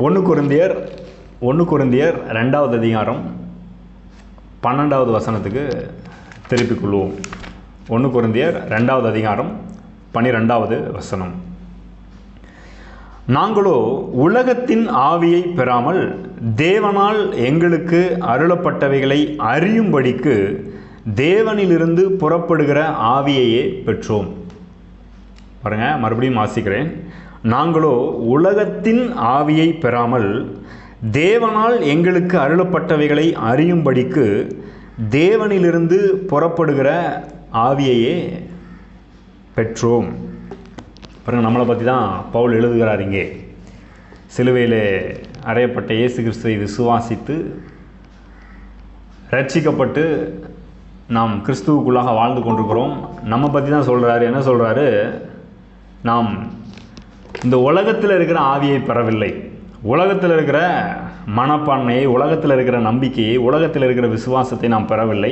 ஒன்று கொரிந்தியர் 2வது அதிகாரம் 12வது வசனத்துக்கு திருப்பிக் கொள்வோம். 1 கொரிந்தியர் 2வது அதிகாரம் 12வது வசனம். நாங்களோ உலகத்தின் ஆவியை பெறாமல் தேவனால் எங்களுக்கு அருளப்பட்டவைகளை அறியும்படிக்கு தேவனிலிருந்து புறப்படுகிற ஆவியையே பெற்றோம். பாருங்க, மறுபடியும் வாசிக்கிறேன். நாங்களோ உலகத்தின் ஆவியை பெறாமல் தேவனால் எங்களுக்கு அருளப்பட்டவைகளை அறியும்படிக்கு தேவனிலிருந்து புறப்படுகிற ஆவியையே பெற்றோம். பாருங்கள், நம்மளை பற்றி தான் பவுல் எழுதுகிறார். இங்கே சிலுவையில் அறையப்பட்ட இயேசு கிறிஸ்துவை விசுவாசித்து ரட்சிக்கப்பட்டு நாம் கிறிஸ்துவுக்குள்ளாக வாழ்ந்து கொண்டிருக்கிறோம். நம்ம பற்றி தான் சொல்கிறாரு. என்ன சொல்கிறாரு? நாம் இந்த உலகத்தில் இருக்கிற ஆவியை பெறவில்லை. உலகத்தில் இருக்கிற மனப்பான்மையை, உலகத்தில் இருக்கிற நம்பிக்கையை, உலகத்தில் இருக்கிற விசுவாசத்தை நாம் பெறவில்லை.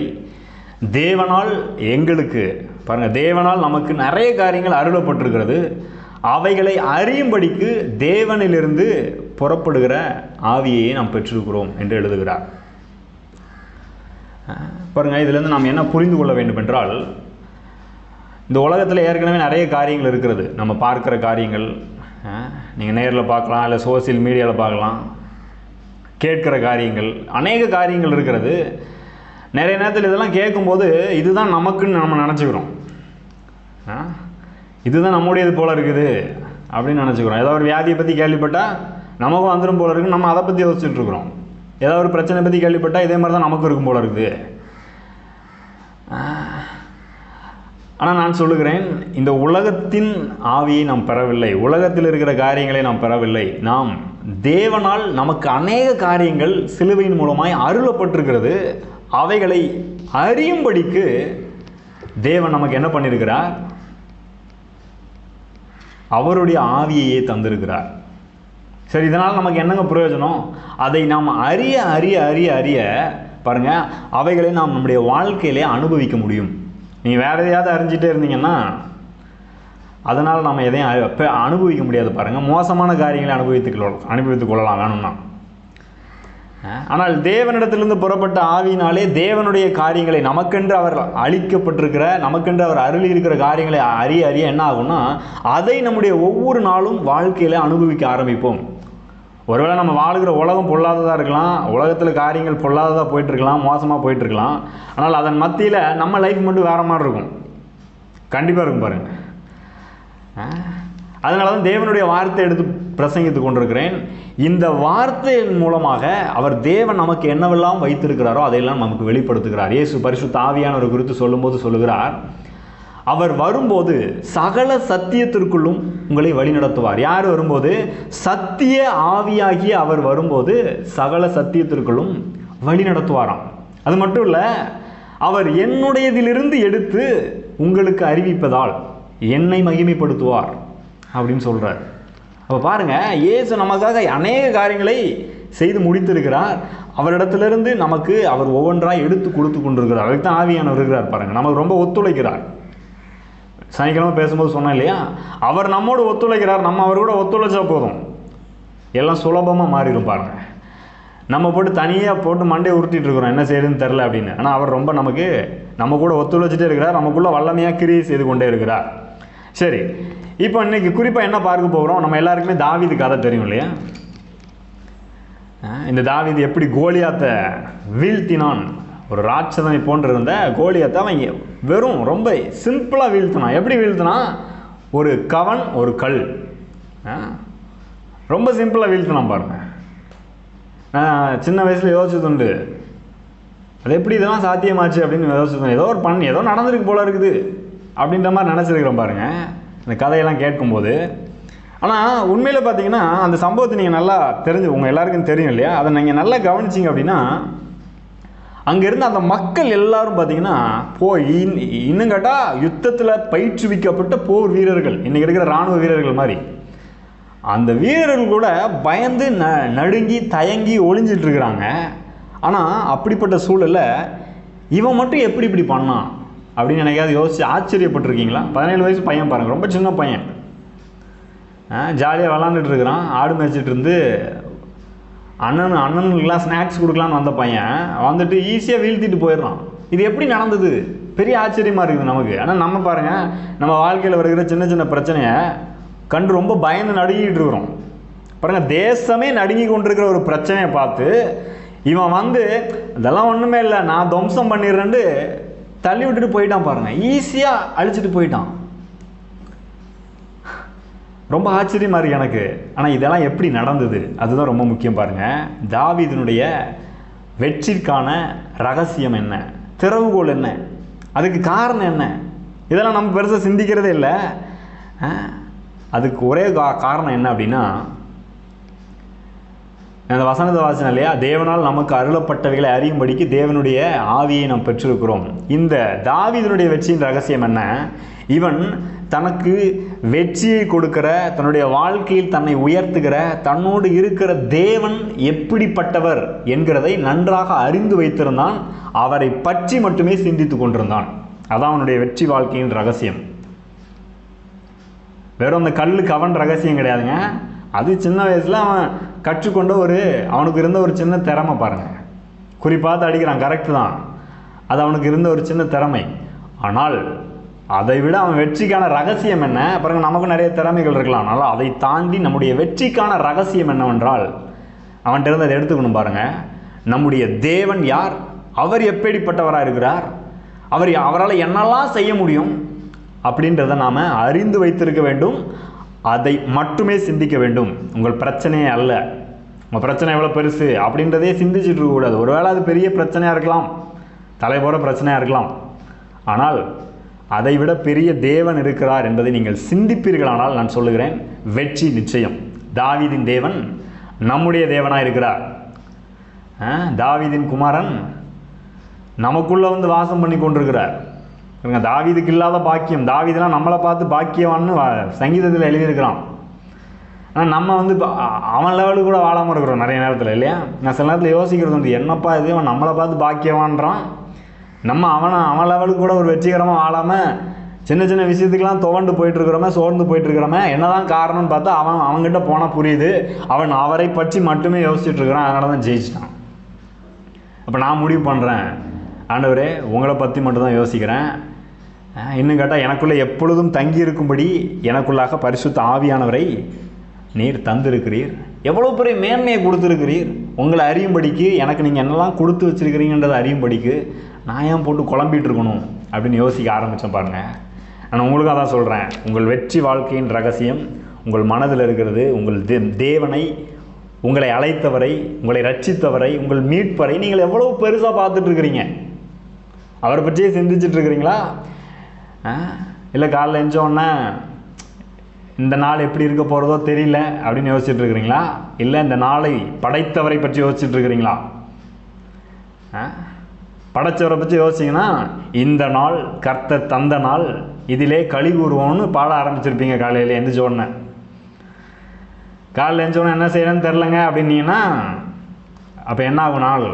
தேவனால் எங்களுக்கு, பாருங்கள், தேவனால் நமக்கு நிறைய காரியங்கள் அருளப்பட்டிருக்கிறது. அவைகளை அறியும்படிக்கு தேவனிலிருந்து புறப்படுகிற ஆவியையே நாம் பெற்றிருக்கிறோம் என்று எழுதுகிறார். பாருங்கள், இதிலிருந்து நாம் என்ன புரிந்து கொள்ள வேண்டும் என்றால், இந்த உலகத்தில் ஏற்கனவே நிறைய காரியங்கள் இருக்கிறது. நம்ம பார்க்குற காரியங்கள் நீங்கள் நேரில் பார்க்கலாம், இல்லை சோசியல் மீடியாவில் பார்க்கலாம். கேட்குற காரியங்கள், அநேக காரியங்கள் இருக்கிறது. நிறைய நேரத்தில் இதெல்லாம் கேட்கும்போது இதுதான் நமக்குன்னு நம்ம நினச்சிக்கிறோம். இதுதான் நம்முடையது போல் இருக்குது அப்படின்னு நினச்சிக்கிறோம். ஏதோ ஒரு வியாதியை பற்றி கேள்விப்பட்டால் நமக்கும் வந்துடும் போல இருக்குது, நம்ம அதை பற்றி யோசிச்சுட்டு இருக்கிறோம். ஏதாவது ஒரு பிரச்சனை பற்றி கேள்விப்பட்டால் இதே மாதிரி தான் நமக்கு இருக்கும் போல இருக்குது. ஆனால் நான் சொல்லுகிறேன், இந்த உலகத்தின் ஆவியை நாம் பெறவில்லை. உலகத்தில் இருக்கிற காரியங்களை நாம் பெறவில்லை. நாம் தேவனால் நமக்கு அநேக காரியங்கள் சிலுவையின் மூலமாய் அருளப்பட்டிருக்கிறது. அவைகளை அறியும்படிக்கு தேவன் நமக்கு என்ன பண்ணியிருக்கிறார்? அவருடைய ஆவியையே தந்திருக்கிறார். சரி, இதனால் நமக்கு என்னங்க பிரயோஜனம்? அதை நாம் அறிய அறிய அறிய அறிய பாருங்கள், அவைகளை நாம் நம்முடைய வாழ்க்கையிலே அனுபவிக்க முடியும். நீங்கள் வேறு எதையாவது அறிஞ்சிட்டே இருந்தீங்கன்னா அதனால் நம்ம எதையும் அனுபவிக்க முடியாது. பாருங்கள், மோசமான காரியங்களை அனுபவித்துக் கொள்ளலாம் வேணும்னா. ஆனால் தேவனிடத்திலிருந்து புறப்பட்ட ஆவியினாலே தேவனுடைய காரியங்களை, நமக்கென்று அவர் அளிக்கப்பட்டிருக்கிற, நமக்கென்று அவர் அருளி இருக்கிற காரியங்களை அறிய அறிய என்ன ஆகும்னா, அதை நம்முடைய ஒவ்வொரு நாளும் வாழ்க்கையில் அனுபவிக்க ஆரம்பிப்போம். ஒருவேளை நம்ம வாழ்கிற உலகம் பொல்லாததாக இருக்கலாம், உலகத்தில் காரியங்கள் பொல்லாததாக போயிட்டுருக்கலாம், மோசமாக போயிட்டுருக்கலாம். ஆனால் அதன் மத்தியில் நம்ம லைஃப் மட்டும் வேறு மாதிரி இருக்கும். கண்டிப்பாக இருக்கும். பாருங்கள், அதனால தான் தேவனுடைய வார்த்தை எடுத்து பிரசங்கித்து கொண்டிருக்கிறேன். இந்த வார்த்தையின் மூலமாக அவர் தேவன் நமக்கு என்னவெல்லாம் வைத்திருக்கிறாரோ அதையெல்லாம் நமக்கு வெளிப்படுத்துகிறார். இயேசு பரிசுத்த ஆவியானவர் குறித்து சொல்லும்போது சொல்லுகிறார், அவர் வரும்போது சகல சத்தியத்திற்குள்ளும் உங்களை வழிநடத்துவார். யார் வரும்போது? சத்திய ஆவியாகிய அவர் வரும்போது சகல சத்தியத்திற்குள்ளும் வழி நடத்துவாராம். அது மட்டும் இல்லை, அவர் என்னுடையதிலிருந்து எடுத்து உங்களுக்கு அறிவிப்பதால் என்னை மகிமைப்படுத்துவார் அப்படின்னு சொல்கிறார். அப்போ பாருங்கள், இயேசு நமக்காக அநேக காரியங்களை செய்து முடித்திருக்கிறார். அவரிடத்திலிருந்து நமக்கு அவர் ஒவ்வொன்றாக எடுத்து கொடுத்து கொண்டிருக்கிறார். அதுக்கு தான் ஆவியானவர் இருக்கிறார். பாருங்கள், நமக்கு ரொம்ப ஒத்துழைக்கிறார். சனிக்கிழமை பேசும்போது சொன்னேன் இல்லையா, அவர் நம்மோடு ஒத்துழைக்கிறார். நம்ம அவர் கூட ஒத்துழைச்சா போதும், எல்லாம் சுலபமாக மாறிடும். பாருங்கள், நம்ம போட்டு தனியாக போட்டு மண்டையை உருட்டிகிட்டு இருக்கிறோம், என்ன செய்யுதுன்னு தெரில அப்படின்னு. ஆனால் அவர் ரொம்ப நம்ம கூட ஒத்துழைச்சிட்டே இருக்கிறார். நமக்குள்ளே வல்லமையாக கிரியை செய்து கொண்டே இருக்கிறார். சரி, இப்போ இன்றைக்கி குறிப்பாக என்ன பார்க்க போகிறோம்? நம்ம எல்லாருக்குமே தாவீது கதை தெரியும் இல்லையா? இந்த தாவீது எப்படி கோலியாத்தை வீழ்த்தினான். ஒரு ராட்சதனை போன்று இருந்த கோலியாத்தை அவன் வெறும் ரொம்ப சிம்பிளாக வீழ்த்தினான். எப்படி வீழ்த்தினான்? ஒரு கவன், ஒரு கல், ரொம்ப சிம்பிளாக வீழ்த்தினான். பாருங்கள், சின்ன வயசில் யோசிச்சதுண்டு, அது எப்படி இதெல்லாம் சாத்தியமாச்சு அப்படின்னு யோசிச்சது. ஏதோ நடந்திருக்கு போல இருக்குது அப்படின்ற மாதிரி நினச்சிருக்கிறோம். பாருங்கள், இந்த கதையெல்லாம் கேட்கும்போது. ஆனால் உண்மையில் பார்த்தீங்கன்னா அந்த சம்பவத்தை நீங்கள் நல்லா தெரிஞ்சு, உங்கள் எல்லாருக்கும் தெரியும் இல்லையா? அதை நீங்கள் நல்லா கவனிச்சிங்க அப்படின்னா, அங்கே இருந்த அந்த மக்கள் எல்லாரும் பார்த்தீங்கன்னா இன்னும் கேட்டால் யுத்தத்தில் பயிற்றுவிக்கப்பட்ட போர் வீரர்கள், இன்றைக்கி இருக்கிற இராணுவ வீரர்கள் மாதிரி. அந்த வீரர்கள் கூட பயந்து நடுங்கி தயங்கி ஒளிஞ்சிட்ருக்கிறாங்க. ஆனால் அப்படிப்பட்ட சூழலில் இவன் மட்டும் எப்படி இப்படி பண்ணான் அப்படின்னு எனக்காவது யோசிச்சு ஆச்சரியப்பட்டிருக்கீங்களா? 17 வயசு பையன் பாருங்கள், ரொம்ப சின்ன பையன், ஜாலியாக விளாண்டுட்டு இருக்கிறான். ஆடு மேய்ச்சிட்டு இருந்து அண்ணனுக்கெல்லாம் ஸ்நாக்ஸ் கொடுக்கலான்னு வந்த பையன் வந்துட்டு ஈஸியாக வீழ்த்திட்டு போயிடுறான். இது எப்படி நடந்தது? பெரிய ஆச்சரியமாக இருக்குது நமக்கு. ஆனால் நம்ம பாருங்கள், நம்ம வாழ்க்கையில் வருகிற சின்ன சின்ன பிரச்சனையை கண்டு ரொம்ப பயந்து நடுங்கிட்டு இருக்கிறோம். பாருங்கள், தேசமே நடுங்கி கொண்டிருக்கிற ஒரு பிரச்சனையை பார்த்து இவன் வந்து இதெல்லாம் ஒன்றுமே இல்லை, நான் துவம்சம் பண்ணிடுறேன்னு தள்ளி விட்டுட்டு போயிட்டான். பாருங்கள், ஈஸியாக அழிச்சிட்டு போயிட்டான். ரொம்ப ஆச்சரியமாக இருக்குது எனக்கு. ஆனால் இதெல்லாம் எப்படி நடந்தது அதுதான் ரொம்ப முக்கியம். பாருங்கள், தாவீதினுடைய வெற்றிக்கான ரகசியம் என்ன, திறவுகோல் என்ன, அதுக்கு காரணம் என்ன, இதெல்லாம் நம்ம பெருசாக சிந்திக்கிறதே இல்லை. அதுக்கு ஒரே காரணம் என்ன அப்படின்னா, அந்த வசனத்தை வாசனை இல்லையா, தேவனால் நமக்கு அருளப்பட்டவைகளை அறியும்படிக்கு தேவனுடைய ஆவியை நாம் பெற்றிருக்கிறோம். இந்த தாவீதினுடைய வெற்றியின் ரகசியம் என்ன? இவன் தனக்கு வெற்றியை கொடுக்கிற, தன்னுடைய வாழ்க்கையில் தன்னை உயர்த்துகிற, தன்னோடு இருக்கிற தேவன் எப்படிப்பட்டவர் என்கிறதை நன்றாக அறிந்து வைத்திருந்தான். அவரை பற்றி மட்டுமே சிந்தித்து கொண்டிருந்தான். அதான் அவனுடைய வெற்றி வாழ்க்கையின் ரகசியம். வெறும் அந்த கல்லுக்கு அவன் ரகசியம் கிடையாதுங்க. அது சின்ன வயசில் அவன் கற்றுக்கொண்ட அவனுக்கு இருந்த ஒரு சின்ன திறமை. பாருங்கள், குறிப்பாக அடிக்கிறான், கரெக்டு தான், அது அவனுக்கு இருந்த ஒரு சின்ன திறமை. ஆனால் அதை விட அவன் வெற்றிக்கான ரகசியம் என்ன? பாருங்கள், நமக்கு நிறைய திறமைகள் இருக்கலாம். ஆனால் அதை தாண்டி நம்முடைய வெற்றிக்கான ரகசியம் என்னவென்றால், அவன்கிட்ட இருந்து அதை எடுத்துக்கணும். பாருங்கள், நம்முடைய தேவன் யார், அவர் எப்படிப்பட்டவராக இருக்கிறார், அவரால் என்னெல்லாம் செய்ய முடியும் அப்படின்றத நாம் அறிந்து வைத்திருக்க வேண்டும். அதை மட்டுமே சிந்திக்க வேண்டும். உங்கள் பிரச்சனையே அல்ல, உங்கள் பிரச்சனை எவ்வளோ பெருசு அப்படின்றதே சிந்திச்சுட்டு இருக்கக்கூடாது. ஒருவேளை அது பெரிய பிரச்சனையாக இருக்கலாம், தலைபோற பிரச்சனையாக இருக்கலாம். ஆனால் அதை விட பெரிய தேவன் இருக்கிறார் என்பதை நீங்கள் சிந்திப்பீர்களானால் நான் சொல்லுகிறேன், வெற்றி நிச்சயம். தாவீதின் தேவன் நம்முடைய தேவனாக இருக்கிறார். தாவீதின் குமாரன் நமக்குள்ளே வந்து வாசம் பண்ணி கொண்டிருக்கிறார். தாவீதுக்கு இல்லாத பாக்கியம், தாவீதெல்லாம் நம்மளை பார்த்து பாக்கியவான்னு சங்கீதத்தில் எழுதியிருக்கிறான். ஆனால் நம்ம வந்து அவன் லெவலுக்கு கூட வாழாமல் இருக்கிறோம் நிறைய நேரத்தில், இல்லையா? நான் சில நேரத்தில் யோசிக்கிறது வந்து, என்னப்பா இது, அவன் நம்மளை பார்த்து பாக்கியவான்றான், நம்ம அவன் லெவலுக்கு கூட ஒரு வெற்றிகரமாக வாழாமல் சின்ன சின்ன விஷயத்துக்கெல்லாம் துவண்டு போயிட்டுருக்கிறோமே, சோர்ந்து போயிட்டுருக்கிறோமே. என்னதான் காரணம்னு பார்த்தா அவன்கிட்ட போனால் புரியுது, அவன் அவரை பற்றி மட்டுமே யோசிச்சுட்டு இருக்கிறான், அதனால தான் ஜெயிச்சிட்டான். அப்போ நான் முடிவு பண்ணுறேன், ஆண்டவரே உங்களை பற்றி மட்டும்தான் யோசிக்கிறேன். இன்னும் கேட்டால், எனக்குள்ளே எப்பொழுதும் தங்கி இருக்கும்படி எனக்குள்ளாக பரிசுத்த ஆவியானவரை நீர் தந்திருக்கிறீர். எவ்வளோ பெரிய மேன்மையை கொடுத்துருக்கிறீர். உங்களை அறியும்படிக்கு எனக்கு நீங்கள் என்னெல்லாம் கொடுத்து வச்சுருக்கிறீங்கன்றதை அறியும்படிக்கு நான் ஏன் போட்டு குழம்பிட்டு இருக்கணும் அப்படின்னு யோசிக்க ஆரம்பித்தேன். பாருங்கள், நான் உங்களுக்கு அதான் சொல்கிறேன், உங்கள் வெற்றி வாழ்க்கையின் ரகசியம் உங்கள் மனதில் இருக்கிறது. உங்கள் தேவனை, உங்களை அழைத்தவரை, உங்களை ரட்சித்தவரை, உங்கள் மீட்பரை நீங்கள் எவ்வளோ பெருசாக பார்த்துட்ருக்கிறீங்க. அவரை பற்றியே சிந்திச்சுட்டு இருக்கிறீங்களா? இல்லை காலைல எழுந்தோடனே இந்த நாள் எப்படி இருக்க போகிறதோ தெரியல அப்படின்னு யோசிச்சுட்டு இருக்கிறீங்களா? இல்லை இந்த நாளை படைத்தவரை பற்றி யோசிச்சுட்டு இருக்கிறீங்களா? படைத்தவரை பற்றி யோசிச்சிங்கன்னா, இந்த நாள் கர்த்தர் தந்த நாள், இதிலே களி கூறுவோம்னு பாட ஆரம்பிச்சிருப்பீங்க. காலையில் எழுந்திரிச்சோடனே, காலையில் எழுந்தோடனே என்ன செய்யறேன்னு தெரிலங்க அப்படின்னீங்கன்னா, அப்போ என்ன ஆகும்? நாள்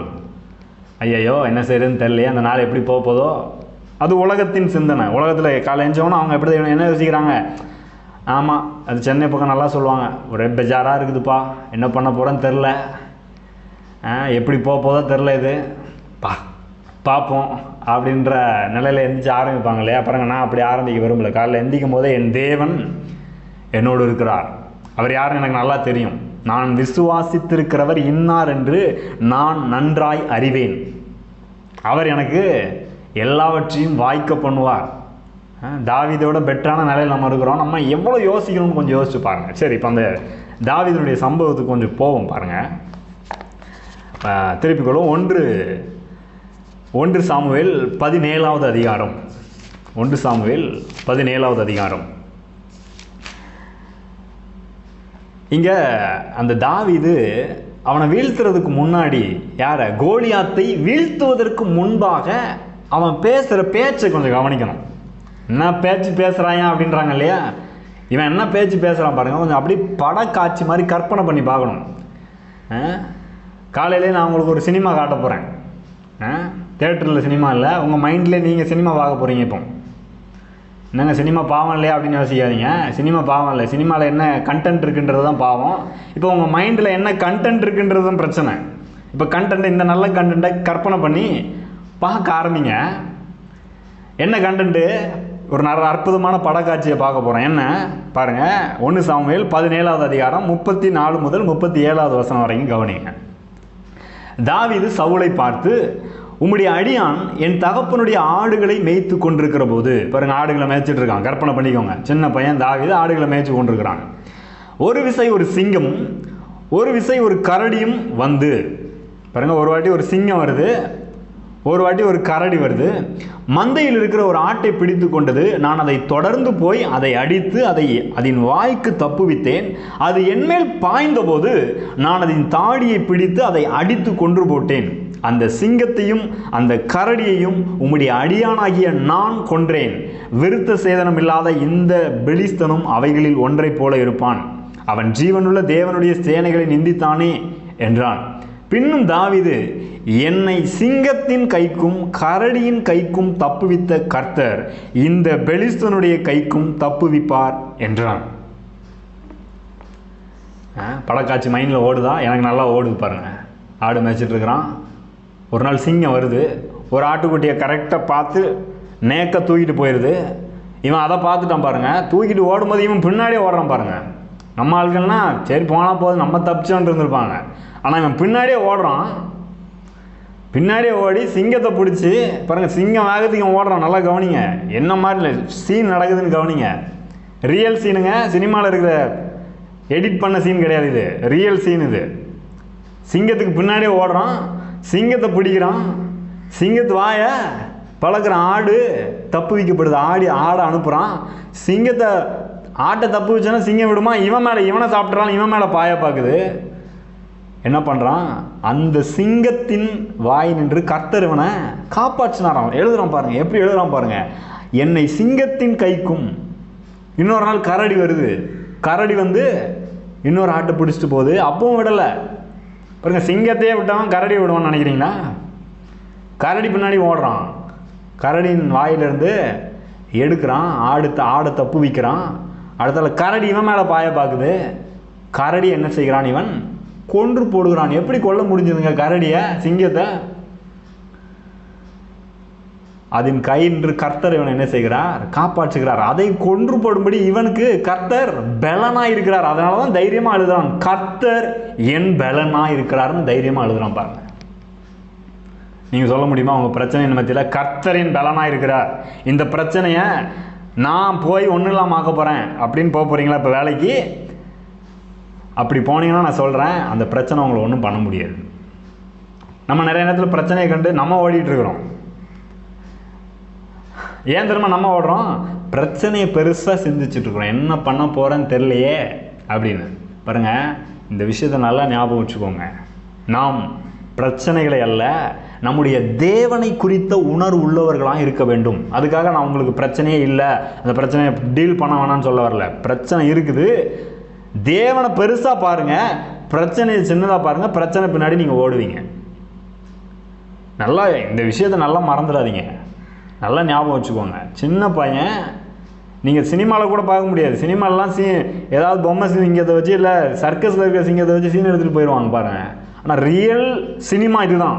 ஐயையோ என்ன செய்யறதுன்னு தெரியலையே, அந்த நாள் எப்படி போக போதோ. அது உலகத்தின் சிந்தனை. உலகத்தில் காலையில் எழுந்தோன்னா அவங்க எப்படி என்ன யோசிக்கிறாங்க? ஆமாம், அது சென்னை பக்கம் நல்லா சொல்லுவாங்க, ஒரே பெஜாராக இருக்குதுப்பா, என்ன பண்ண போகிறேன்னு தெரில, எப்படி போக போதோ தெரில, இது பார்ப்போம் அப்படின்ற நிலையில் எந்திரிச்சு ஆரம்பிப்பாங்க இல்லையா? அப்புறங்க நான் அப்படி ஆரம்பிக்க விரும்பல. காலையில் எந்திக்கும் போதே என் தேவன் என்னோடு இருக்கிறார், அவர் யாருன்னு எனக்கு நல்லா தெரியும், நான் விசுவாசித்திருக்கிறவர் இன்னார் என்று நான் நன்றாய் அறிவேன், அவர் எனக்கு எல்லாவற்றையும் வாய்க்க பண்ணுவார். தாவீதோட பெட்டரான நிலையில் நம்ம இருக்கிறோம். நம்ம எவ்வளோ யோசிக்கணும்னு கொஞ்சம் யோசிச்சு பாருங்கள். சரி, இப்போ அந்த தாவீதுடைய சம்பவத்துக்கு கொஞ்சம் போவோம். பாருங்கள், திருப்பிக்கொள்வோம். 1 சாமுவேல் 17வது அதிகாரம். 1 சாமுவேல் 17வது அதிகாரம். இங்கே அந்த தாவீது அவனை வீழ்த்துறதுக்கு முன்னாடி, யாரை? கோலியாத்தை வீழ்த்துவதற்கு முன்பாக அவன் பேசுகிற பேச்சை கொஞ்சம் கவனிக்கணும். என்ன பேச்சு பேசுகிறான் அப்படின்றாங்க இல்லையா? இவன் என்ன பேச்சு பேசுகிறான் பாருங்கள், கொஞ்சம் அப்படி படக்காட்சி மாதிரி கற்பனை பண்ணி பார்க்கணும். காலையிலே நான் உங்களுக்கு ஒரு சினிமா காட்ட போகிறேன். தேட்டரில் சினிமா இல்லை, உங்கள் மைண்ட்லேயே நீங்கள் சினிமா பார்க்க போகிறீங்க. இப்போ என்னங்க சினிமா பாவம் இல்லையா அப்படின்னு யோசிக்காதீங்க. சினிமா பாவம் இல்லை, சினிமாவில் என்ன கண்டென்ட் இருக்குன்றது தான் பாவம். இப்போ உங்கள் மைண்டில் என்ன கண்டென்ட் இருக்குன்றது தான் பிரச்சனை. இப்போ கண்டென்ட், இந்த நல்ல கண்டென்ட்டை கற்பனை பண்ணி பார்க்க ஆரம்பிங்க. என்ன கண்டென்ட்டு? ஒரு நல்ல அற்புதமான படக்காட்சியை பார்க்க போகிறோம். என்ன பாருங்கள், 1 சாமுவேல் 17வது அதிகாரம் 34 முதல் 37வது வசனம் வரைக்கும் கவனிங்க. தாவீது சவுலை பார்த்து, உம்முடைய அடியான் என் தகப்பனுடைய ஆடுகளை மேய்த்து கொண்டிருக்கிற போது, பாருங்க ஆடுகளை மேய்ச்சிட்டு இருக்கான், கற்பனை பண்ணிக்கோங்க. சின்ன பையன் தாவீது ஆடுகளை மேய்ச்சி கொண்டிருக்கிறாங்க. ஒரு விசை ஒரு சிங்கமும் ஒரு விசை ஒரு கரடியும் வந்து, பாருங்க ஒரு வாட்டி ஒரு சிங்கம் வருது, ஒரு வாட்டி ஒரு கரடி வருது. மந்தையில் இருக்கிற ஒரு ஆட்டை பிடித்து கொண்டது. நான் அதை தொடர்ந்து போய் அதை அடித்து அதன் வாய்க்கு தப்புவித்தேன். அது என்மேல் பாய்ந்த போது நான் அதன் தாடியை பிடித்து அதை அடித்து கொன்று போட்டேன். அந்த சிங்கத்தையும் அந்த கரடியையும் உம்முடைய அடியானாகிய நான் கொன்றேன். விருத்த சேதனம் இல்லாத இந்த பெலிஸ்தனும் அவைகளில் ஒன்றை போல இருப்பான். அவன் ஜீவனுள்ள தேவனுடைய சேனைகளை நிந்தித்தானே என்றான். பின்னும் தாவீது, என்னை சிங்கத்தின் கைக்கும் கரடியின் கைக்கும் தப்புவித்த கர்த்தர் இந்த பெலிஸ்தனுடைய கைக்கும் தப்புவிப்பார் என்றான். படக்காட்சி மைண்டில் ஓடுதா? எனக்கு நல்லா ஓடுது பாருங்க. ஆடு மேய்ச்சிட்டு இருக்கிறான். ஒரு நாள் சிங்கம் வருது, ஒரு ஆட்டுக்குட்டியை கரெக்டாக பார்த்து நேக்க தூக்கிட்டு போயிடுது. இவன் அதை பார்த்துட்டான் பாருங்க. தூக்கிட்டு ஓடும்போது இவன் பின்னாடியே ஓடுறான் பாருங்க. நம்ம ஆட்கள்லாம் சரி போனால் போதும் நம்ம தப்பிச்சோன்னு இருந்திருப்பாங்க. ஆனால் இவன் பின்னாடியே ஓடுறான். பின்னாடியே ஓடி சிங்கத்தை பிடிச்சி பாருங்க, சிங்கம் வேகத்துக்கு இவன் ஓடுறான். நல்லா கவனிங்க, என்ன மாதிரி சீன் நடக்குதுன்னு கவனிங்க. ரியல் சீனுங்க, சினிமாவில் இருக்கிற எடிட் பண்ண சீன் கிடையாது, இது ரியல் சீன். இது சிங்கத்துக்கு பின்னாடியே ஓடுறான், சிங்கத்தை பிடிக்கிறான், சிங்கத்து வாயை பழக்கிறான். ஆடு தப்பு வைக்கப்படுது, ஆடை அனுப்புகிறான். சிங்கத்தை ஆட்டை தப்பு வச்சோன்னா சிங்கம் விடுமா? இவனை சாப்பிட்றான், இவன் மேலே பாய பார்க்குது. என்ன பண்ணுறான்? அந்த சிங்கத்தின் வாய் நின்று கர்த்தர் இவனை காப்பாற்றினாராம். எழுதுறான் பாருங்க, எப்படி எழுதுறான் பாருங்க. என்னை சிங்கத்தின் கைக்கும். இன்னொரு நாள் கரடி வருது. கரடி வந்து இன்னொரு ஆட்டை பிடிச்சிட்டு போகுது. அப்பவும் விடலை பாருங்க. சிங்கத்தையே விட்டவன் கரடியை விடுவான்னு நினைக்கிறீங்களா? கரடி பின்னாடி ஓடுறான். கரடியின் வாயிலிருந்து எடுக்கிறான், ஆடை தப்பு வைக்கிறான். அடுத்தால கரடி இவன் மேலே பாய பார்க்குது. கரடி என்ன செய்கிறான்? இவன் கொன்று போடுகிறான். எப்படி கொல்ல முடிஞ்சதுங்க கரடியை, சிங்கத்தை? அதன் கையின்று கர்த்தர் இவன் என்ன செய்கிறார்? காப்பாற்றுகிறார். அதை கொன்று போடும்படி இவனுக்கு கர்த்தர் பலனா இருக்கிறார். அதனால தான் தைரியமா எழுதுறான். கர்த்தர் என் பலனா இருக்கிறார்னு தைரியமா எழுதுறான் பாருங்க. நீங்க சொல்ல முடியுமா உங்க பிரச்சனை மத்தியில் கர்த்தரின் பலனா இருக்கிறார்? இந்த பிரச்சனைய நான் போய் ஒன்றும் இல்லாமல் ஆக்க போறேன் அப்படின்னு போக போறீங்களா இப்போ வேலைக்கு? அப்படி போனீங்கன்னா நான் சொல்கிறேன், அந்த பிரச்சனை உங்களை ஒன்றும் பண்ண முடியாது. நம்ம நிறைய நேரத்தில் பிரச்சனையை கண்டு நம்ம ஓடிட்டு இருக்கிறோம். ஏன் தெரியுமா நம்ம ஓடுறோம்? பிரச்சனையை பெருசாக சிந்திச்சுட்டு இருக்கிறோம். என்ன பண்ண போகிறேன்னு தெரியலையே அப்படின்னு. பாருங்க, இந்த விஷயத்தை நல்லா ஞாபகம் வச்சுக்கோங்க. நாம் பிரச்சனைகளை அல்ல, நம்முடைய தேவனை குறித்த உணர்வு உள்ளவர்களாக இருக்க வேண்டும். அதுக்காக நான் உங்களுக்கு பிரச்சனையே இல்லை, அந்த பிரச்சனையை டீல் பண்ண வேணாம்னு சொல்ல வரல. பிரச்சனை இருக்குது, தேவனை பெருசாக பாருங்க, பிரச்சனையை சின்னதாக பாருங்க. பிரச்சனை பின்னாடி நீங்கள் ஓடுவீங்க. நல்லா இந்த விஷயத்தை நல்லா மறந்துடாதீங்க, நல்லா ஞாபகம் வச்சுக்கோங்க. சின்ன பையன் நீங்கள் சினிமாவில் கூட பார்க்க முடியாது. சினிமாலெலாம் ஏதாவது பொம்மை சிங்கத்தை வச்சு இல்லை சர்க்கஸில் இருக்கிற சிங்கத்தை வச்சு சீன் எடுத்துகிட்டு போயிடுவாங்க பாருங்கள். ஆனால் ரியல் சினிமா இதுதான்.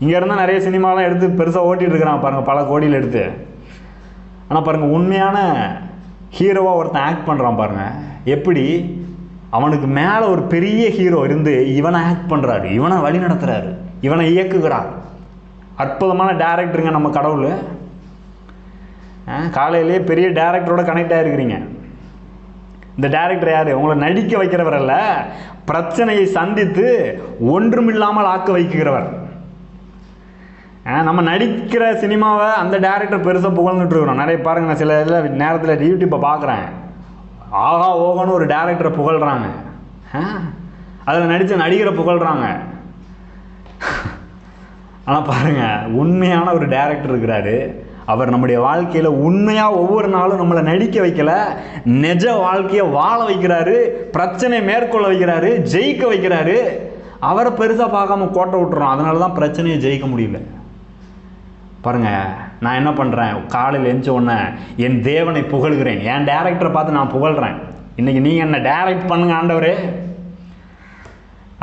இங்கே இருந்தால் நிறைய சினிமாலாம் எடுத்து பெருசாக ஓட்டிகிட்டு இருக்கிறான் பாருங்கள், பல கோடியில் எடுத்து. ஆனால் பாருங்கள், உண்மையான ஹீரோவாக ஒருத்தன் ஆக்ட் பண்ணுறான் பாருங்கள். எப்படி அவனுக்கு மேலே ஒரு பெரிய ஹீரோ இருந்து இவனை ஆக்ட் பண்ணுறாரு, இவனை வழி நடத்துகிறாரு, இவனை இயக்குகிறார். அற்புதமான டேரக்டருங்க நம்ம கடவுள். காலையிலேயே பெரிய டேரக்டரோட கனெக்ட் ஆகிருக்கிறீங்க. இந்த டேரக்டர் யார்? உங்களை நடிக்க வைக்கிறவர் அல்ல, பிரச்சனையை சந்தித்து ஒன்றுமில்லாமல் ஆக்க வைக்கிறவர். நம்ம நடிக்கிற சினிமாவை அந்த டேரக்டர் பெருசாக புகழ்ந்துட்டு இருக்கிறோம். நிறைய பாருங்க, நான் சில இதில் நேரத்தில் யூடியூப்பை பார்க்குறேன். ஆகா ஓகோன்னு ஒரு டேரக்டரை புகழ்கிறாங்க, அதில் நடித்த நடிகரை புகழ்கிறாங்க. ஆனால் பாருங்கள், உண்மையான ஒரு டேரக்டர் இருக்கிறாரு. அவர் நம்முடைய வாழ்க்கையில் உண்மையாக ஒவ்வொரு நாளும் நம்மளை நடிக்க வைக்கல, நிஜ வாழ்க்கையை வாழ வைக்கிறாரு, பிரச்சனையை மேற்கொள்ள வைக்கிறாரு, ஜெயிக்க வைக்கிறாரு. அவரை பெருசாக பார்க்காம கோட்டை விட்டுறோம். அதனால தான் பிரச்சனையை ஜெயிக்க முடியல. பாருங்கள், நான் என்ன பண்ணுறேன், காலையில் எழுந்த உடனே என் தேவனை புகழ்கிறேன், என் டைரக்டரை பார்த்து நான் புகழ்கிறேன். இன்றைக்கி நீங்கள் என்ன டைரக்ட் பண்ணுங்க ஆண்டவரே,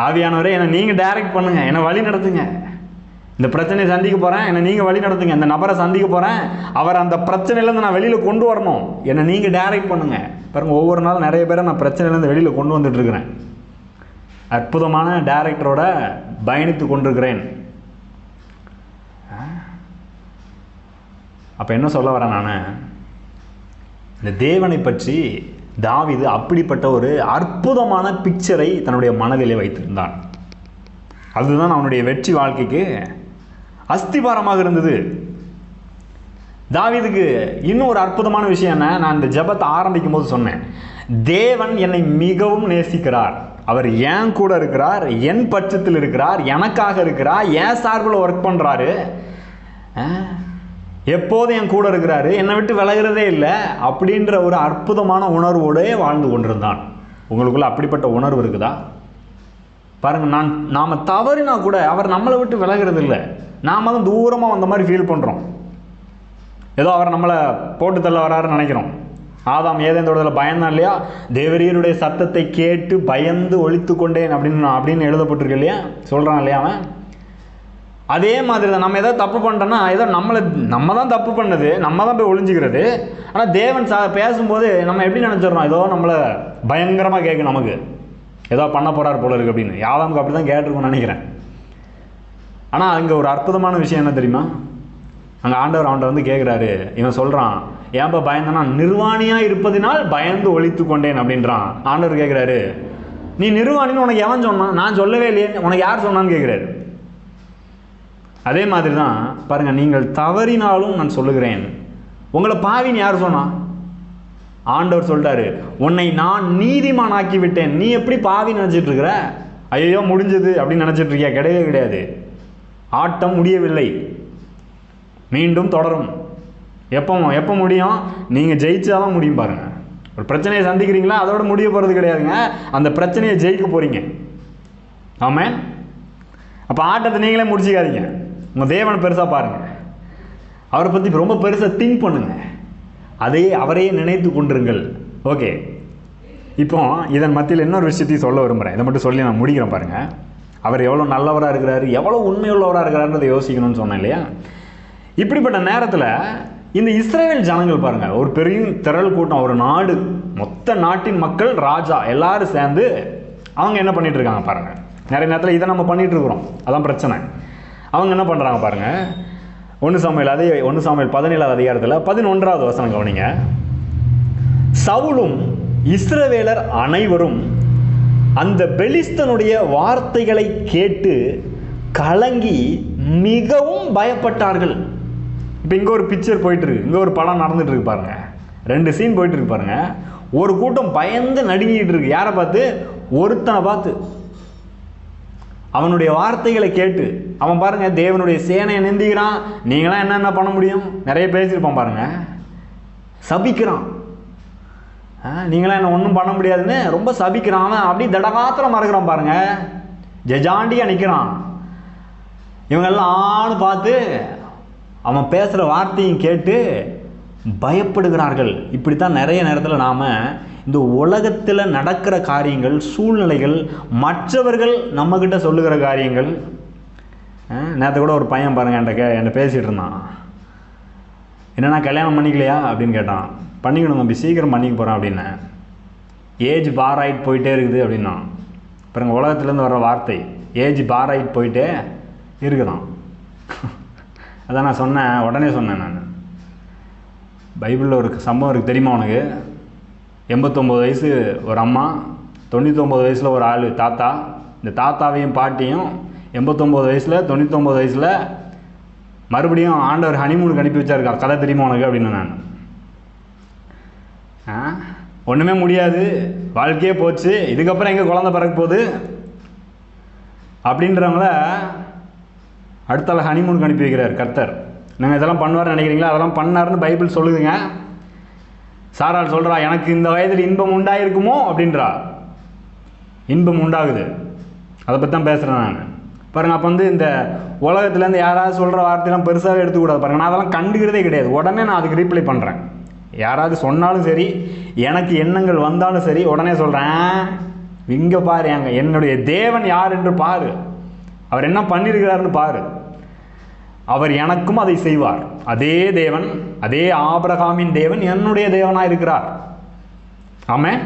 ஆவியானவரே என்னை நீங்கள் டைரக்ட் பண்ணுங்க, என்னை வழி நடத்துங்க. இந்த பிரச்சனையை சந்திக்க போகிறேன், என்னை நீங்கள் வழி நடத்துங்க. இந்த நபரை சந்திக்க போகிறேன், அவர் அந்த பிரச்சனையிலேருந்து நான் வெளியில் கொண்டு வரணும், என்னை நீங்கள் டைரக்ட் பண்ணுங்கள். பாருங்கள், ஒவ்வொரு நாளும் நிறைய பேரை நான் பிரச்சனையிலேருந்து வெளியில் கொண்டு வந்துட்டுருக்கிறேன். அற்புதமான டைரக்டரோட பயணித்து கொண்டிருக்கிறேன். அப்போ என்ன சொல்ல வரேன் நான், இந்த தேவனை பற்றி தாவீது அப்படிப்பட்ட ஒரு அற்புதமான பிக்சரை தன்னுடைய மனதிலே வைத்திருந்தான். அதுதான் அவனுடைய வெற்றி வாழ்க்கைக்கு அஸ்திபாரமாக இருந்தது. தாவீதுக்கு இன்னும் ஒரு அற்புதமான விஷயம் என்ன, நான் இந்த ஜெபத்தை ஆரம்பிக்கும் போது சொன்னேன், தேவன் என்னை மிகவும் நேசிக்கிறார், அவர் என் கூட இருக்கிறார், என் பட்சத்தில் இருக்கிறார், எனக்காக இருக்கிறார், என் சார்பில் ஒர்க் பண்ணுறாரு, எப்போதும் என் கூட இருக்கிறாரு, என்னை விட்டு விலகிறதே இல்லை அப்படின்ற ஒரு அற்புதமான உணர்வோடே வாழ்ந்து கொண்டிருந்தான். உங்களுக்குள்ள அப்படிப்பட்ட உணர்வு இருக்குதா? பாருங்கள், நாம் தவறினா கூட அவர் நம்மளை விட்டு விலகிறது இல்லை. நாம் தான் தூரமாக வந்த மாதிரி ஃபீல் பண்ணுறோம். ஏதோ அவர் நம்மளை போட்டு தள்ள வராருன்னு நினைக்கிறோம். ஆதாம் ஏதேந்தோடதில் பயந்தான் இல்லையா, தேவரீருடைய சத்தத்தை கேட்டு பயந்து ஒழித்து கொண்டேன் அப்படின்னு எழுதப்பட்டிருக்கு இல்லையா, சொல்கிறான் இல்லையா அவன். அதே மாதிரி தான் நம்ம எதாவது தப்பு பண்ணிட்டோன்னா ஏதோ நம்ம தான் தப்பு பண்ணது, நம்ம தான் போய் ஒளிஞ்சிக்கிறது. ஆனால் தேவன் பேசும்போது நம்ம எப்படி நினச்சிட்றோம், ஏதோ நம்மளை பயங்கரமாக கேட்கும், நமக்கு ஏதோ பண்ண போகிறார் போல இருக்குது அப்படின்னு. யாதாமுக்கு அப்படி தான் கேட்டிருக்கும்னு நினைக்கிறேன். ஆனால் அங்கே ஒரு அற்புதமான விஷயம் என்ன தெரியுமா, அங்கே ஆண்டவர் அவன்கிட்ட வந்து கேட்குறாரு, இவன் சொல்கிறான், ஏன்பா பயந்தனா, நிர்வாணியாக இருப்பதினால் பயந்து ஒழித்து கொண்டேன் அப்படின்றான். ஆண்டவர் கேட்குறாரு, நீ நிர்வாணின்னு உனக்கு எவன் சொன்னான், நான் சொல்லவே இல்லையே, உனக்கு யார் சொன்னான்னு கேட்குறாரு. அதே மாதிரி தான் பாருங்கள், நீங்கள் தவறினாலும் நான் சொல்லுகிறேன், உங்களை பாவின்னு யார் சொன்னா? ஆண்டவர் சொல்லிட்டாரு, உன்னை நான் நீதிமான் ஆக்கி விட்டேன், நீ எப்படி பாவின்னு நினச்சிட்டு இருக்கிற? ஐயோ முடிஞ்சது அப்படின்னு நினச்சிட்டு இருக்கியா? கிடையவே கிடையாது. ஆட்டம் முடியவில்லை, மீண்டும் தொடரும். எப்போ முடியும்? நீங்கள் ஜெயிச்சாதான் முடியும். பாருங்கள், ஒரு பிரச்சனையை சந்திக்கிறீங்களா, அதோட முடிய போகிறது கிடையாதுங்க, அந்த பிரச்சனையை ஜெயிக்க போகிறீங்க. ஆமாம். அப்போ ஆட்டத்தை நீங்களே முடிச்சுக்காதீங்க, உங்கள் தேவனை பெருசாக பாருங்கள், அவரை பற்றி ரொம்ப பெருசாக திங்க் பண்ணுங்கள், அவரையே நினைத்து கொண்டிருங்கள். ஓகே, இப்போ இதன் மத்தியில் இன்னொரு விஷயத்தையும் சொல்ல விரும்புகிறேன். இதை மட்டும் சொல்லி நான் முடிக்கிறேன். பாருங்கள், அவர் எவ்வளோ நல்லவராக இருக்கிறாரு, எவ்வளோ உண்மையுள்ளவராக இருக்கிறாருன்றதை யோசிக்கணும்னு சொன்னேன் இல்லையா. இப்படிப்பட்ட நேரத்தில் இந்த இஸ்ரேல் ஜனங்கள் பாருங்கள், ஒரு பெரிய திரள் கூட்டம், ஒரு நாடு, மொத்த நாட்டின் மக்கள், ராஜா எல்லாரும் சேர்ந்து அவங்க என்ன பண்ணிகிட்டு இருக்காங்க பாருங்கள். நிறைய நேரத்தில் இதை நம்ம பண்ணிகிட்டு இருக்கிறோம், அதான் பிரச்சனை. அவங்க என்ன பண்ணுறாங்க பாருங்கள், 1 சாமுவேல் 17 அதிகாரத்தில் 11வது வசனம் கவனிங்க. சவுலும் இஸ்ரவேலர் அனைவரும் அந்த பெலிஸ்தனுடைய வார்த்தைகளை கேட்டு கலங்கி மிகவும் பயப்பட்டார்கள். இப்போ இங்கே ஒரு பிக்சர் போயிட்டு இருக்கு, இங்கே ஒரு படம் நடந்துட்டு இருக்கு பாருங்க, 2 சீன் போயிட்டு இருக்கு பாருங்க. ஒரு கூட்டம் பயந்து நடுங்கிட்டு இருக்கு, யாரை பார்த்து? ஒருத்தனை பார்த்து, அவனுடைய வார்த்தைகளை கேட்டு. அவன் பாருங்க, தேவனுடைய சேனையை நிந்திக்கிறான், நீங்களாம் என்னென்ன பண்ண முடியும், நிறைய பேசியிருப்பான் பாருங்க, சபிக்கிறான், நீங்களாம் என்ன ஒன்றும் பண்ண முடியாதுன்னு ரொம்ப சபிக்கிறான். அவன் அப்படி தடகாத்திரம் மறக்கிறான் பாருங்க, ஜெஜாண்டியாக நிற்கிறான். இவங்கெல்லாம் ஆன்னு பார்த்து அவன் பேசுகிற வார்த்தையும் கேட்டு பயப்படுகிறார்கள். இப்படித்தான் நிறைய நேரத்தில் நாம் இந்த உலகத்தில் நடக்கிற காரியங்கள், சூழ்நிலைகள், மற்றவர்கள் நம்மக்கிட்ட சொல்லுகிற காரியங்கள். நேற்று கூட ஒரு பையன் பாருங்கள் என்கிட்ட பேசிகிட்டு இருந்தான். என்னென்னா கல்யாணம் பண்ணிக்கலையா அப்படின்னு கேட்டான். பண்ணிக்கணும் தம்பி, சீக்கிரம் பண்ணிக்க போகிறேன் அப்படின்னேன். ஏஜ் பார் ஆகிட்டு போயிட்டே இருக்குது அப்படின்னா. பாருங்க, உலகத்துலேருந்து வர்ற வார்த்தை, ஏஜ் பார் ஆகிட்டு போயிட்டே இருக்குதான். அதான் நான் சொன்னேன், உடனே சொன்னேன் நான், பைபிளில் ஒரு சம்பவம் இருக்குது தெரியுமா உனக்கு? 89 வயசு ஒரு அம்மா, 99 வயசில் ஒரு ஆள் தாத்தா. இந்த தாத்தாவையும் பாட்டியும் 89 வயசில் 99 வயசில் மறுபடியும் ஆண்டவர் ஹனிமூனுக்கு அனுப்பி வச்சாருக்கா. கதை தெரியுமா உனக்கு அப்படின்னு நான். ஒன்றுமே முடியாது, வாழ்க்கையே போச்சு, இதுக்கப்புறம் எங்கே குழந்தை பிறக்க போகுது அப்படின்றவங்கள அடுத்தால ஹனிமூனுக்கு அனுப்பி வைக்கிறார் கர்த்தர். நீங்கள் இதெல்லாம் பண்ணுவார்னு நினைக்கிறீங்களா? அதெல்லாம் பண்ணாருன்னு பைபிள் சொல்லுதுங்க. சாராள் சொல்கிறா, எனக்கு இந்த வயதில் இன்பம் உண்டாயிருக்குமோ அப்படின்றா. இன்பம் உண்டாகுது, அதை பற்றி தான் பேசுகிறேன் நான். பாருங்கள். அப்போ இந்த உலகத்துலேருந்து யாராவது சொல்கிற வார்த்தையெல்லாம் பெருசாகவே எடுத்துக்கூடாது பாருங்கள். நான் அதெல்லாம் கண்டுக்கிறதே கிடையாது. உடனே நான் அதுக்கு ரீப்ளை பண்ணுறேன். யாராவது சொன்னாலும் சரி, எனக்கு எண்ணங்கள் வந்தாலும் சரி, உடனே சொல்கிறேன், இங்கே பாரு, என்னுடைய தேவன் யார் என்று பாரு, அவர் என்ன பண்ணியிருக்கிறாருன்னு பாரு, அவர் எனக்கும் அதை செய்வார். அதே தேவன், அதே ஆபிரகாமின் தேவன் என்னுடைய தேவனாக இருக்கிறார். ஆமாம்.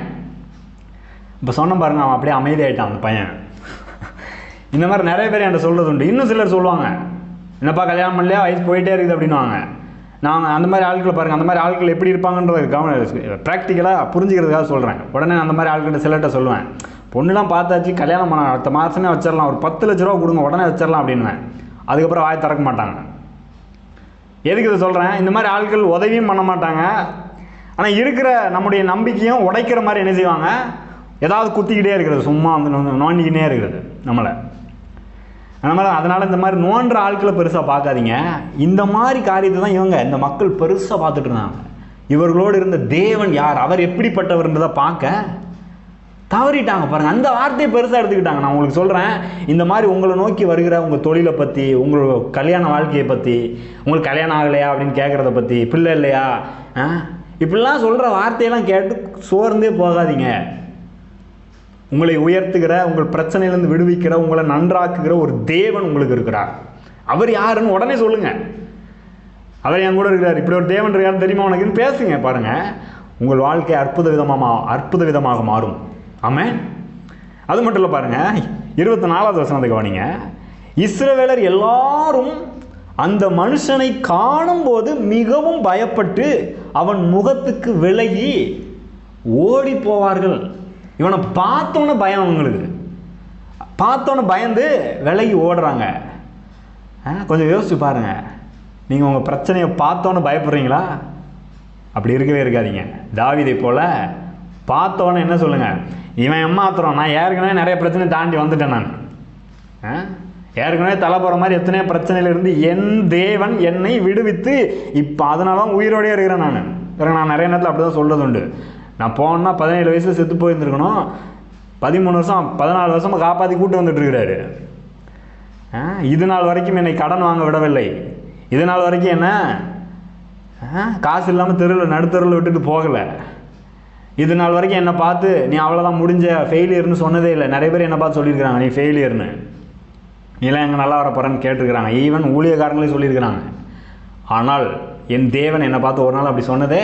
இப்போ சொன்ன பாருங்க, அவன் அப்படியே அமைதியாயிட்டான் அந்த பையன். இந்த மாதிரி நிறைய பேர் என்கிட்ட சொல்கிறது உண்டு. இன்னும் சிலர் சொல்லுவாங்க, என்னப்பா கல்யாணம் பண்ணலையா, வயசு போயிட்டே இருக்குது அப்படின்வாங்க. நாங்கள் அந்த மாதிரி ஆட்களை பாருங்கள், அந்த மாதிரி ஆட்கள் எப்படி இருப்பாங்கன்றத ப்ராக்டிக்கலாக புரிஞ்சுக்கிறதுக்காக சொல்கிறேன். உடனே அந்த மாதிரி ஆட்கள்கிட்ட சிலர்கிட்ட சொல்லுவேன், பொண்ணுலாம் பார்த்தாச்சு, கல்யாணம் பண்ண அடுத்த மாதமே வச்சிடலாம், ஒரு 10 லட்ச ரூபா கொடுங்க, உடனே வச்சிடலாம் அப்படின்வேன். அதுக்கப்புறம் வாய் திறக்க மாட்டாங்க. எதுக்கு இதை சொல்கிறேன்? இந்த மாதிரி ஆட்கள் உதவியும் பண்ண மாட்டாங்க, ஆனால் இருக்கிற நம்முடைய நம்பிக்கையும் உடைக்கிற மாதிரி என்ன செய்வாங்க, ஏதாவது குத்திக்கிட்டே இருக்கிறது, சும்மா நோண்டிக்கிட்டே இருக்கிறது நம்மளை. அதனால் இந்த மாதிரி நோன்ற ஆட்களை பெருசாக பார்க்காதீங்க. இந்த மாதிரி காரியத்தை தான் இந்த மக்கள் பெருசாக பார்த்துட்டு இருந்தாங்க. இவர்களோடு இருந்த தேவன் யார், அவர் எப்படிப்பட்டவர்ன்றதை பார்க்க தவறிட்டாங்க பாருங்கள். அந்த வார்த்தையை பெருசாக எடுத்துக்கிட்டாங்க. நான் உங்களுக்கு சொல்கிறேன், இந்த மாதிரி உங்களை நோக்கி வருகிற உங்கள் தொழிலை பற்றி, உங்களோட கல்யாண வாழ்க்கையை பற்றி, உங்களுக்கு கல்யாணம் ஆகலையா அப்படின்னு கேட்குறத பற்றி, பிள்ளை இல்லையா, இப்படிலாம் சொல்கிற வார்த்தையெல்லாம் கேட்டு சோர்ந்தே போகாதீங்க. உங்களை உயர்த்துகிற, உங்கள் பிரச்சனையிலேருந்து விடுவிக்கிற, உங்களை நன்றாக்குகிற ஒரு தேவன் உங்களுக்கு இருக்கிறார். அவர் யாருன்னு உடனே சொல்லுங்கள். அவர் என் கூட இருக்கிறார், இப்படி ஒரு தேவன் இருக்காருன்னு தெரியுமா உனக்குன்னு பேசுங்க. பாருங்கள், உங்கள் வாழ்க்கை அற்புத விதமாக மாறும். ஆமாம். அது மட்டும் இல்லை பாருங்கள், 24வது வசனத்தை கவனிங்க. இஸ்ரவேலர் எல்லாரும் அந்த மனுஷனை காணும்போது மிகவும் பயப்பட்டு அவன் முகத்துக்கு விலகி ஓடி போவார்கள். இவனை பார்த்தோன்னே பயம், அவங்களுக்கு பார்த்தோன்னே பயந்து விலகி ஓடுறாங்க. கொஞ்சம் யோசிச்சு பாருங்கள், நீங்கள் உங்கள் பிரச்சனையை பார்த்தோன்னே பயப்படுறீங்களா? அப்படி இருக்கவே இருக்காதீங்க. தாவீதை போல் பார்த்தோன்னே என்ன சொல்லுங்கள், இவன் ஏமாத்துறான், நான் ஏற்கனவே நிறைய பிரச்சனை தாண்டி வந்துட்டேன், நான் ஏற்கனவே தலை போகிற மாதிரி எத்தனையோ பிரச்சனையிலிருந்து என் தேவன் என்னை விடுவித்து இப்போ அதனால தான் உயிரோடையே இருக்கிறேன். நான் நிறைய நேரத்தில் அப்படி தான் சொல்கிறது உண்டு. நான் போனேன்னா 17 வயசில் செத்து போயிருந்துருக்கணும், 13 வருஷம் 14 வருஷமாக காப்பாற்றி கூட்டு வந்துட்டுருக்கிறாரு. இது நாள் வரைக்கும் என்னை கடன் வாங்க விடவில்லை. இது நாள் வரைக்கும் என்ன காசு இல்லாமல் நடுத்தெருவில் விட்டுட்டு போகலை. இது நாள் வரைக்கும் என்னை பார்த்து நீ அவ்வளோதான் முடிஞ்ச ஃபெயிலியர்னு சொன்னதே இல்லை. நிறைய பேர் என்னை பார்த்து சொல்லியிருக்கிறாங்க, நீ ஃபெயிலியர்னு, நீலாம் எங்கே நல்லா வரப்போறேன்னு கேட்டிருக்கிறாங்க. ஈவன் ஊழியக்காரங்களே சொல்லியிருக்கிறாங்க. ஆனால் என் தேவன் என்னை பார்த்து ஒரு நாள் அப்படி சொன்னதே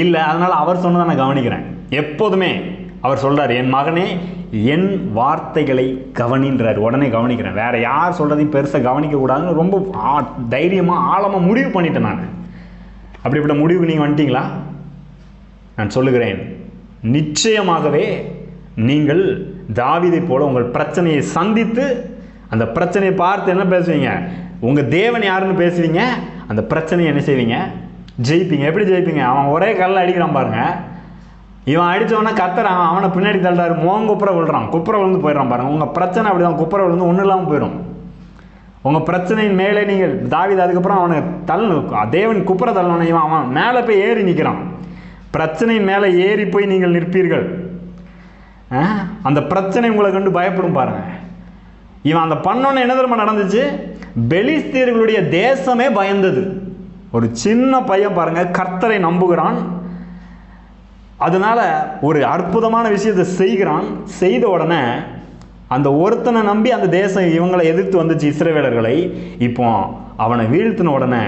இல்லை. அதனால் அவர் சொன்னதை நான் கவனிக்கிறேன். எப்போதுமே அவர் சொல்கிறார், என் மகனே என் வார்த்தைகளை கவனின்றார். உடனே கவனிக்கிறேன். வேறு யார் சொல்கிறதையும் பெருசாக கவனிக்கக்கூடாதுன்னு ரொம்ப தைரியமாக ஆழமாக முடிவு பண்ணிட்டேன் நான். அப்படிப்பட்ட முடிவுக்கு நீங்கள் வந்துட்டீங்களா? நான் சொல்லுகிறேன், நிச்சயமாகவே நீங்கள் தாவீதை போல உங்கள் பிரச்சனையை சந்தித்து அந்த பிரச்சனையை பார்த்து என்ன பேசுவீங்க, உங்கள் தேவன் யாருன்னு பேசுவீங்க, அந்த பிரச்சனையை என்ன செய்வீங்க, ஜெயிப்பீங்க. எப்படி ஜெயிப்பீங்க? அவன் ஒரே கல்லில் அடிக்கிறான் பாருங்க, இவன் அடித்தவொடனே கத்துறான், அவனை பின்னாடி தள்ளுறாரு, குப்புற விழுறான், குப்புற விழுந்து போயிடறான் பாருங்க. உங்கள் பிரச்சனை அப்படி தான், குப்புற விழுந்து ஒன்றும் இல்லாமல் போயிடும். உங்கள் பிரச்சனையின் மேலே நீங்கள் தாவீது அதுக்கப்புறம் அவனை தேவன் குப்புற தள்ளன, இவன் அவன் மேலே போய் ஏறி நிற்கிறான். பிரச்சனையின் மேலே ஏறி போய் நீங்கள் நிற்பீர்கள். அந்த பிரச்சனை உங்களை கண்டு பயப்படும் பாருங்க. இவன் அந்த பண்ணோன்னு என்ன தெரியுமா நடந்துச்சு, பெலிஸ்தீர்களுடைய தேசமே பயந்தது. ஒரு சின்ன பையன் பாருங்க கர்த்தரை நம்புகிறான், அதனால ஒரு அற்புதமான விஷயத்தை செய்கிறான். செய்த உடனே அந்த ஒருத்தனை நம்பி அந்த தேசம் இவங்களை எதிர்த்து வந்துச்சு, இஸ்ரவேலர்களை. இப்போ அவனை வீழ்த்தின உடனே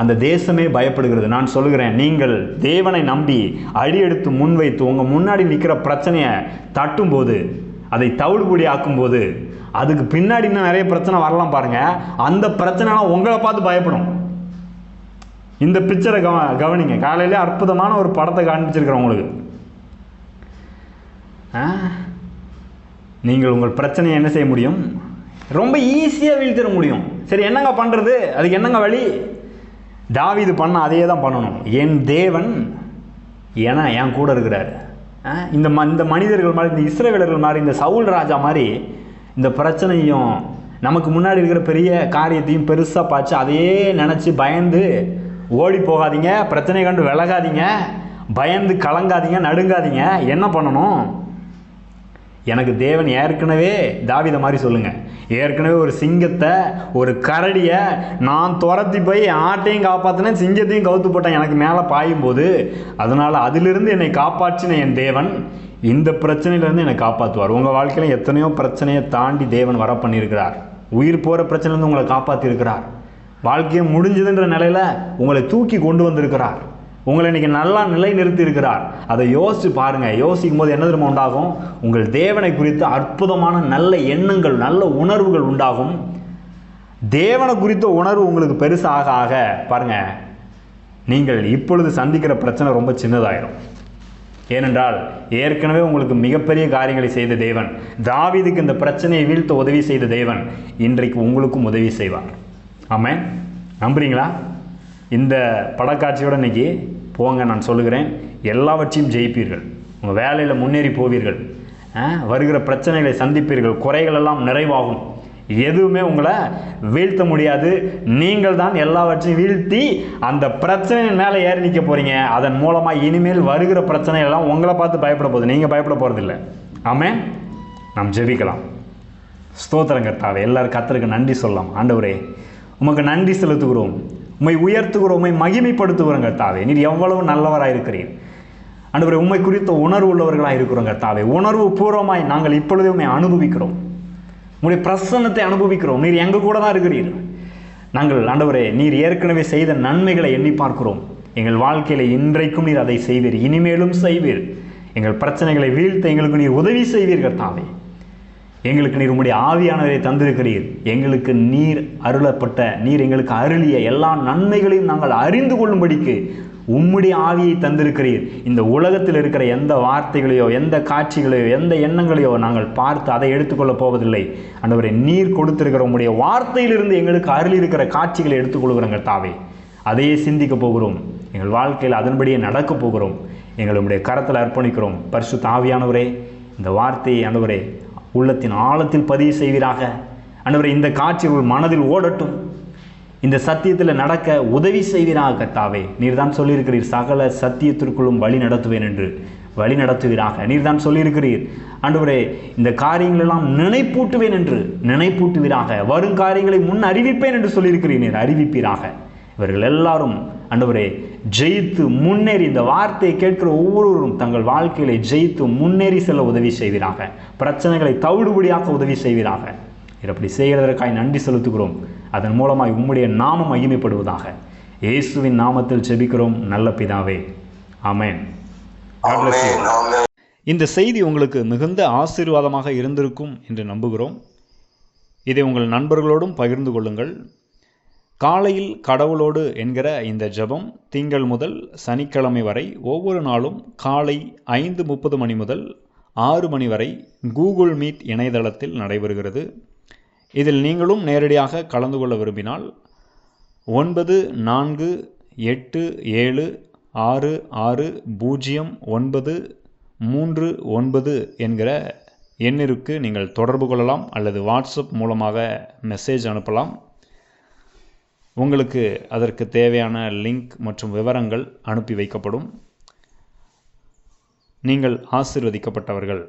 அந்த தேசமே பயப்படுகிறது. நான் சொல்லுகிறேன், நீங்கள் தேவனை நம்பி அடியெடுத்து முன்வைத்து உங்கள் முன்னாடி நிற்கிற பிரச்சனையை தட்டும்போது, அதை தவிடுபொடி ஆக்கும்போது, அதுக்கு பின்னாடி இன்னும் நிறைய பிரச்சனை வரலாம் பாருங்க. அந்த பிரச்சனைலாம் உங்களை பார்த்து பயப்படும். இந்த பிக்சரை கவனிங்க. காலையிலே அற்புதமான ஒரு படத்தை காண்பிச்சிருக்கிறேன் உங்களுக்கு. நீங்கள் உங்கள் பிரச்சனையை என்ன செய்ய முடியும், ரொம்ப ஈஸியாக வீழ்த்திட முடியும். சரி, என்னங்க பண்ணுறது, அதுக்கு என்னங்க வழி? தாவீது பண்ண அதே தான் பண்ணணும். என் தேவன் என் கூட இருக்கிறார். இந்த மனிதர்கள் மாதிரி, இந்த இஸ்ரவேலர்கள் மாதிரி, இந்த சவுல் ராஜா மாதிரி இந்த பிரச்சனையும் நமக்கு முன்னாடி இருக்கிற பெரிய காரியத்தையும் பெருசாக பார்த்து அதையே நினச்சி பயந்து ஓடி போகாதீங்க. பிரச்சனை கண்டு விலகாதீங்க, பயந்து கலங்காதீங்க, நடுங்காதீங்க. என்ன பண்ணணும், எனக்கு தேவன் ஏற்கனவே தாவீதை மாதிரி சொல்லுங்கள், ஏற்கனவே ஒரு சிங்கத்தை ஒரு கரடியை நான் துரத்தி போய் ஆட்டையும் காப்பாற்றினேன், சிங்கத்தையும் கவுத்து போட்டேன் எனக்கு மேலே பாயும்போது, அதனால் அதிலிருந்து என்னை காப்பாற்றின என் தேவன் இந்த பிரச்சனையிலேருந்து என்னை காப்பாற்றுவார். உங்கள் வாழ்க்கையில் எத்தனையோ பிரச்சனையை தாண்டி தேவன் வர பண்ணியிருக்கிறார். உயிர் போகிற பிரச்சனைலேருந்து உங்களை காப்பாற்றிருக்கிறார். வாழ்க்கையை முடிஞ்சதுன்ற நிலையில் உங்களை தூக்கி கொண்டு வந்திருக்கிறார். உங்களை இன்றைக்கி நல்லா நிலை நிறுத்தி இருக்கிறார். அதை யோசித்து பாருங்கள். யோசிக்கும் போது என்ன தெரியுமா உண்டாகும்? உங்கள் தேவனை குறித்து அற்புதமான நல்ல எண்ணங்கள், நல்ல உணர்வுகள் உண்டாகும். தேவனை குறித்த உணர்வு உங்களுக்கு பெருசாக ஆக பாருங்கள், நீங்கள் இப்பொழுது சந்திக்கிற பிரச்சனை ரொம்ப சின்னதாயிரும். ஏனென்றால் ஏற்கனவே உங்களுக்கு மிகப்பெரிய காரியங்களை செய்த தேவன், தாவீதுக்கு இந்த பிரச்சனையை வீழ்த்த உதவி செய்த தேவன் இன்றைக்கு உங்களுக்கும் உதவி செய்வார். ஆமென். நம்புறீங்களா? இந்த படக்காட்சியோடு இன்றைக்கி போங்க. நான் சொல்லுகிறேன், எல்லாவற்றையும் ஜெயிப்பீர்கள். உங்கள் வேலையில் முன்னேறி போவீர்கள். வருகிற பிரச்சனைகளை சந்திப்பீர்கள். குறைகள் எல்லாம் நிறைவாகும். எதுவுமே உங்களை வீழ்த்த முடியாது. நீங்கள் தான் எல்லாவற்றையும் வீழ்த்தி அந்த பிரச்சனையின் மேலே ஏறி நிற்க போகிறீங்க. அதன் மூலமாக இனிமேல் வருகிற பிரச்சனையெல்லாம் உங்களை பார்த்து பயப்பட போகுது, நீங்கள் பயப்பட போகிறதில்லை. ஆமென். நாம் ஜெபிக்கலாம். ஸ்தோத்திரம் கர்த்தாவே. எல்லாரும் கர்த்தருக்கு நன்றி சொல்லலாம். ஆண்டவரே, உமக்கு நன்றி செலுத்துகிறோம், உம்மை உயர்த்துகிறோம், உம்மை மகிமைப்படுத்துகிறோம் கர்த்தாவே. நீர் எவ்வளவு நல்லவராக இருக்கிறீர் ஆண்டவரே. உம்மை குறித்த உணர்வு உள்ளவர்களாக இருக்கிறோம் கர்த்தாவே. உணர்வு பூர்வமாய் நாங்கள் இப்பொழுதே உம்மை அனுபவிக்கிறோம். உங்களுடைய பிரசன்னத்தை அனுபவிக்கிறோம். நீர் எங்கள் கூட தான் இருக்கிறீர். நாங்கள் ஆண்டவரே, நீர் ஏற்கனவே செய்த நன்மைகளை எண்ணி பார்க்கிறோம். எங்கள் வாழ்க்கையில் இன்றைக்கும் நீர் அதை செய்வீர், இனிமேலும் செய்வீர். எங்கள் பிரச்சனைகளை வீழ்த்த எங்களுக்கு நீர் உதவி செய்வீர் கர்த்தாவே. எங்களுக்கு நீர் உம்முடைய ஆவியானவரை தந்திருக்கிறீர். எங்களுக்கு நீர் அருளப்பட்ட, நீர் எங்களுக்கு அருளிய எல்லா நன்மைகளையும் நாங்கள் அறிந்து கொள்ளும்படிக்கு உம்முடைய ஆவியை தந்திருக்கிறீர். இந்த உலகத்தில் இருக்கிற எந்த வார்த்தைகளையோ, எந்த காட்சிகளையோ, எந்த எண்ணங்களையோ நாங்கள் பார்த்து அதை எடுத்துக்கொள்ளப் போவதில்லை. ஆண்டவரே, நீர் கொடுத்திருக்கிற உம்முடைய வார்த்தையிலிருந்து எங்களுக்கு அருளி இருக்கிற காட்சிகளை எடுத்துக்கொள்கிறோம் கர்த்தாவே. அதையே சிந்திக்க போகிறோம். எங்கள் வாழ்க்கையில் அதன்படியே நடக்கப் போகிறோம். எங்களுடைய கரத்தில் அர்ப்பணிக்கிறோம். பரிசுத்த ஆவியானவரே, இந்த வார்த்தையை ஆண்டவரே உள்ளத்தின் ஆழத்தில் பதிவு செய்வீராக. ஆண்டவரே, இந்த காட்சிகள் மனதில் ஓடட்டும். இந்த சத்தியத்தில் நடக்க உதவி செய்வீராக கர்த்தாவே. நீர் தான் சொல்லியிருக்கிறீர், சகல சத்தியத்திற்குள்ளும் வழி நடத்துவேன் என்று. வழி நடத்துவீராக. நீர் தான் சொல்லியிருக்கிறீர் ஆண்டவரே, இந்த காரியங்களெல்லாம் நினைப்பூட்டுவேன் என்று. நினைப்பூட்டுவீராக. வரும் காரியங்களை முன் அறிவிப்பேன் என்று சொல்லியிருக்கிறீர். நீர் அறிவிப்பீராக. இவர்கள் எல்லாரும் ஆண்டவரே ஜெயித்து முன்னேறி, இந்த வார்த்தையை கேட்கிற ஒவ்வொருவரும் தங்கள் வாழ்க்கையில ஜெயித்து முன்னேறி செல்ல உதவி செய்வீராக. பிரச்சனைகளை தவிடுபடியாக்க உதவி செய்வீராக. அப்படி செய்கிறதற்காக நன்றி செலுத்துகிறோம். அதன் மூலமாய் உம்முடைய நாமம் மகிமைப்படுவதாக. இயேசுவின் நாமத்தில் ஜெபிக்கிறோம் நல்ல பிதாவே. ஆமென். இந்த செய்தி உங்களுக்கு மிகுந்த ஆசீர்வாதமாக இருந்திருக்கும் என்று நம்புகிறோம். இதை உங்கள் நண்பர்களோடும் பகிர்ந்து கொள்ளுங்கள். காலையில் கடவுளோடு என்கிற இந்த ஜெபம் திங்கள் முதல் சனிக்கிழமை வரை ஒவ்வொரு நாளும் காலை 5:30 மணி முதல் 6 மணி வரை கூகுள் மீட் இணையதளத்தில் நடைபெறுகிறது. இதில் நீங்களும் நேரடியாக கலந்து கொள்ள விரும்பினால் 9486600939 என்கிற எண்ணிற்கு நீங்கள் தொடர்பு கொள்ளலாம் அல்லது வாட்ஸ்அப் மூலமாக மெசேஜ் அனுப்பலாம். உங்களுக்கு அதற்கு தேவையான லிங்க் மற்றும் விவரங்கள் அனுப்பி வைக்கப்படும். நீங்கள் ஆசீர்வதிக்கப்பட்டவர்கள்.